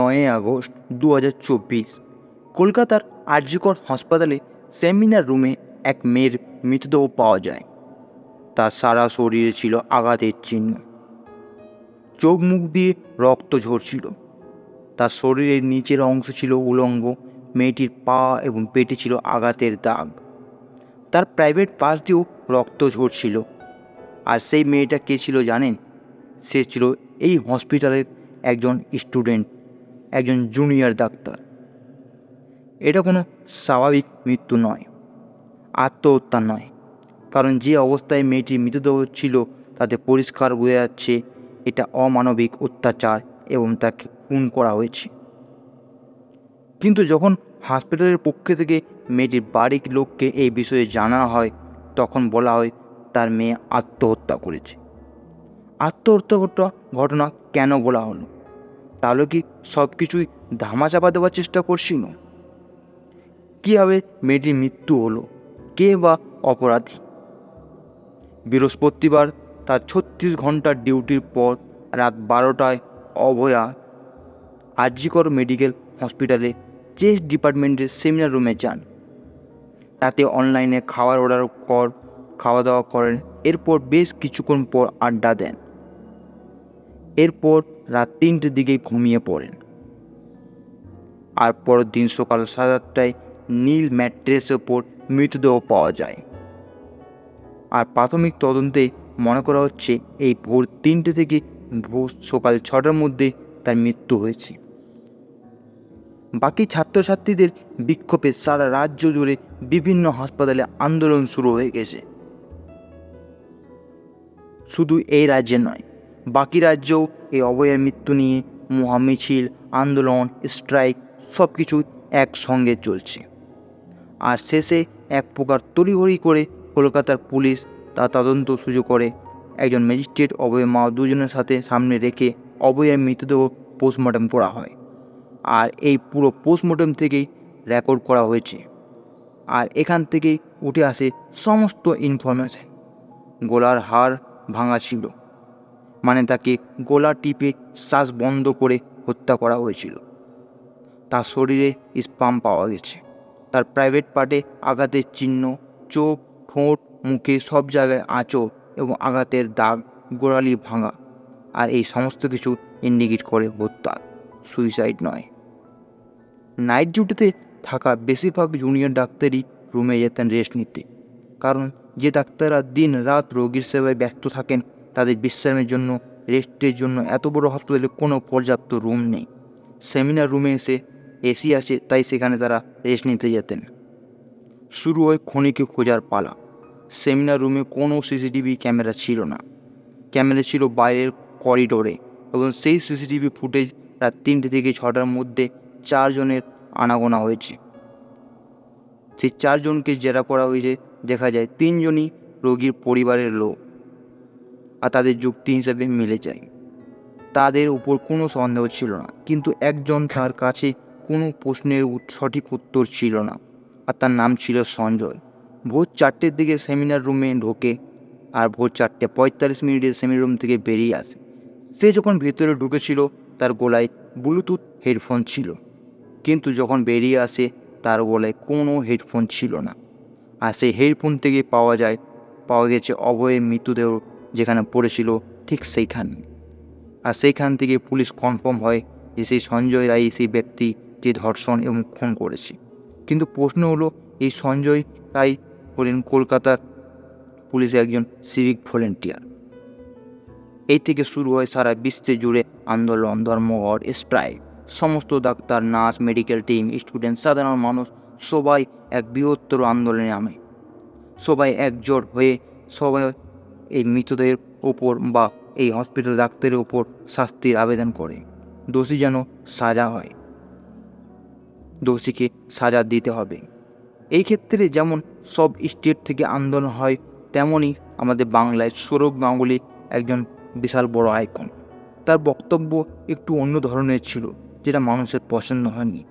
9 August 2024 কলকাতার আরজিকর হাসপাতালে seminar রুমে এক মেয়ের মৃতদেহ পাওয়া যায়। তার সারা শরীরে ছিল আঘাতের চিহ্ন, চোখ মুখ দিয়ে রক্ত ঝরছিল। তার শরীরের নিচের অংশ ছিল উলঙ্গ, মেয়েটির পা এবং পেটে ছিল আঘাতের দাগ। তার প্রাইভেট পার্ট দিয়েও রক্ত ঝরছিল। আর সেই মেয়েটা কে ছিল জানেন? সে ছিল এই হসপিটালের একজন স্টুডেন্ট, একজন জুনিয়র ডাক্তার। এটা কোনো স্বাভাবিক মৃত্যু নয়, আত্মহত্যা নয়, কারণ যে অবস্থায় মেয়েটির মৃতদেহ ছিল তাতে পরিষ্কার বোঝা যাচ্ছে এটা অমানবিক অত্যাচার এবং তাকে খুন করা হয়েছে। কিন্তু যখন হসপিটালের পক্ষ থেকে মেয়েটির বাড়ির লোককে এই বিষয়ে জানানো হয়, তখন বলা হয় তার মেয়ে আত্মহত্যা করেছে। আত্মহত্যা ঘটনা কেন বলা হলো? তাহলে কি সব কিছুই ধামাচাপা দেওয়ার চেষ্টা করছিল? কীভাবে মেয়েটির মৃত্যু হলো? কে বা অপরাধী? বৃহস্পতিবার তার 36 ঘন্টার ডিউটির পর রাত 12টায় অভয়া আরজিকর মেডিকেল হসপিটালে চেস্ট ডিপার্টমেন্টের সেমিনার রুমে যান। তাতে অনলাইনে খাবার অর্ডার খাওয়া দাওয়া করেন। এরপর বেশ কিছুক্ষণ পর আড্ডা দেন। এরপর রাত 3টের দিকে ঘুমিয়ে পড়েন। আর পরের দিন সকাল 7:30টায় নীল ম্যাট্রেসের ওপর মৃতদেহ পাওয়া যায়। আর প্রাথমিক তদন্তে মনে করা হচ্ছে এই ভোর 3টে থেকে ভোর সকাল 6টার মধ্যে তার মৃত্যু হয়েছে। বাকি ছাত্রছাত্রীদের বিক্ষোভে সারা রাজ্য জুড়ে বিভিন্ন হাসপাতালে আন্দোলন শুরু হয়ে গেছে। শুধু এই রাজ্যে নয়, বাকি রাজ্যেও এই অভয়ের মৃত্যু নিয়ে মহামিছিল, আন্দোলন, স্ট্রাইক সব কিছু একসঙ্গে চলছে। আর শেষে এক প্রকার তড়িঘড়ি করে কলকাতার পুলিশ তা তদন্ত শুরু করে। একজন ম্যাজিস্ট্রেট অভয়ের মা দুজনের সাথে সামনে রেখে অভয়ের মৃতদেহ পোস্টমর্টম করা হয়। আর এই পুরো পোস্টমর্টম থেকেই রেকর্ড করা হয়েছে। আর এখান থেকেই উঠে আসে সমস্ত ইনফরমেশন। গলার হাড় ভাঙা ছিল, মানে তাকে গলা টিপে শ্বাস বন্ধ করে হত্যা করা হয়েছিল। তার শরীরে স্পাম পাওয়া গেছে। তার প্রাইভেট পার্টে আঘাতের চিহ্ন, চোখ, ঠোঁট, মুখে সব জায়গায় আঁচড় এবং আঘাতের দাগ, গোড়ালি ভাঙা। আর এই সমস্ত কিছু ইন্ডিকেট করে হত্যা, সুইসাইড নয়। নাইট ডিউটিতে থাকা বেশিরভাগ জুনিয়র ডাক্তারই রুমে যেতেন রেস্ট নিতে, কারণ যে ডাক্তাররা দিন রাত রোগীর সেবায় ব্যস্ত থাকেন তাদের বিশ্রামের জন্য, রেস্টের জন্য এত বড় হসপিটালে কোনো পর্যাপ্ত রুম নেই। সেমিনার রুমে এসে এসি আছে, তাই সেখানে তারা রেস্ট নিতে যেতেন। শুরু হয় খনিকে খোঁজার পালা। সেমিনার রুমে কোনো সিসিটিভি ক্যামেরা ছিল না। ক্যামেরা ছিল বাইরের করিডোরে, এবং সেই সিসিটিভি ফুটেজ রাত 3টে থেকে 6টার মধ্যে 4 জনের আনাগোনা হয়েছে। সেই 4 জনকে জেরা করা হয়েছে, দেখা যায় 3 জনই রোগীর পরিবারের লোক। আর তাদের যুক্তি হিসেবে মিলে যায়। তাদের উপর কোনো সন্দেহ ছিল না, কিন্তু একজন তার কাছে কোনো প্রশ্নের সঠিক উত্তর ছিল না, আর তার নাম ছিল সঞ্জয়। ভোর 4টের দিকে সেমিনার রুমে ঢোকে, আর ভোর 4:45 সেমিনার রুম থেকে বেরিয়ে আসে। সে যখন ভেতরে ঢুকেছিল তার গলায় ব্লুটুথ হেডফোন ছিল, কিন্তু যখন বেরিয়ে আসে তার গলায় কোনো হেডফোন ছিল না। আর সেই হেডফোন থেকে পাওয়া গেছে অভয়ের মৃতদেহ যেখানে পড়েছিল ঠিক সেইখানে। আর সেইখান থেকে পুলিশ কনফার্ম হয় যে সেই সঞ্জয় রায় সেই ব্যক্তি যে ধর্ষণ এবং খুন করেছে। কিন্তু প্রশ্ন হলো, এই সঞ্জয় রায় হলেন কলকাতার পুলিশের একজন সিভিক ভলেন্টিয়ার। এই থেকে শুরু হয় সারা বিশ্বে জুড়ে আন্দোলন, ধর্মঘট, স্ট্রাইক। সমস্ত doctor, nurse, medical team, student, সাধারণ মানুষ সবাই এক বৃহত্তর আন্দোলনে নামে। সবাই একজোট হয়ে সবাই এই মৃতদেহের ওপর বা এই হসপিটাল ডাক্তারের ওপর শাস্তির আবেদন করে। দোষী যেন সাজা হয়, দোষীকে সাজা দিতে হবে। এই ক্ষেত্রে যেমন সব স্টেট থেকে আন্দোলন হয়, তেমনই আমাদের বাংলায় সৌরভ গাঙ্গুলি একজন বিশাল বড় আইকন। তার বক্তব্য একটু অন্য ধরনের ছিল, যেটা মানুষের পছন্দ হয়নি,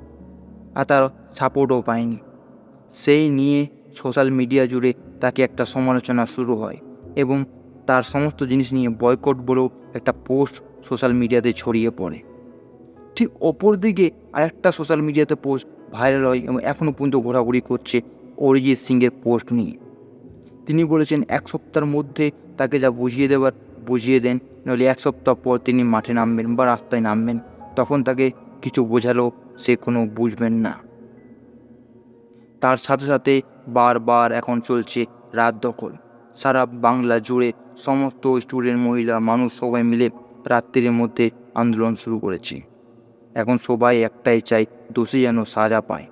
আর তার সাপোর্টও পায়নি। সেই নিয়ে সোশ্যাল মিডিয়া জুড়ে তাকে একটা সমালোচনা শুরু হয়, এবং তার সমস্ত জিনিস নিয়ে বয়কট বলেও একটা পোস্ট সোশ্যাল মিডিয়াতে ছড়িয়ে পড়ে। ঠিক অপর দিকে আরেকটা সোশ্যাল মিডিয়াতে পোস্ট ভাইরাল হয় এবং এখনও পর্যন্ত ঘোরাঘুরি করছে অরিজিৎ সিংয়ের পোস্ট নিয়ে। তিনি বলেছেন ১ সপ্তাহের মধ্যে তাকে যা বুঝিয়ে দেবার বুঝিয়ে দেন, নইলে ১ সপ্তাহ পর তিনি মাঠে নামবেন বা রাস্তায় নামবেন। তখন তাকে কিছু বোঝালেও সে কোনো বুঝবেন না। তার সাথে সাথে বারবার এখন চলছে রাত দখল। সারা বাংলা জুড়ে সমস্ত স্টুডেন্ট, মহিলা, মানুষ সবাই মিলে রাত্রির মধ্যে আন্দোলন শুরু করেছে। এখন সবাই একটাই চায়, দোষী যেন সাজা পায়।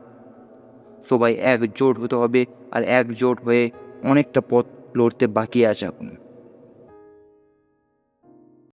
সবাই একজোট হতে হবে, আর একজোট হয়ে অনেকটা পথ লড়তে বাকি আছে এখন।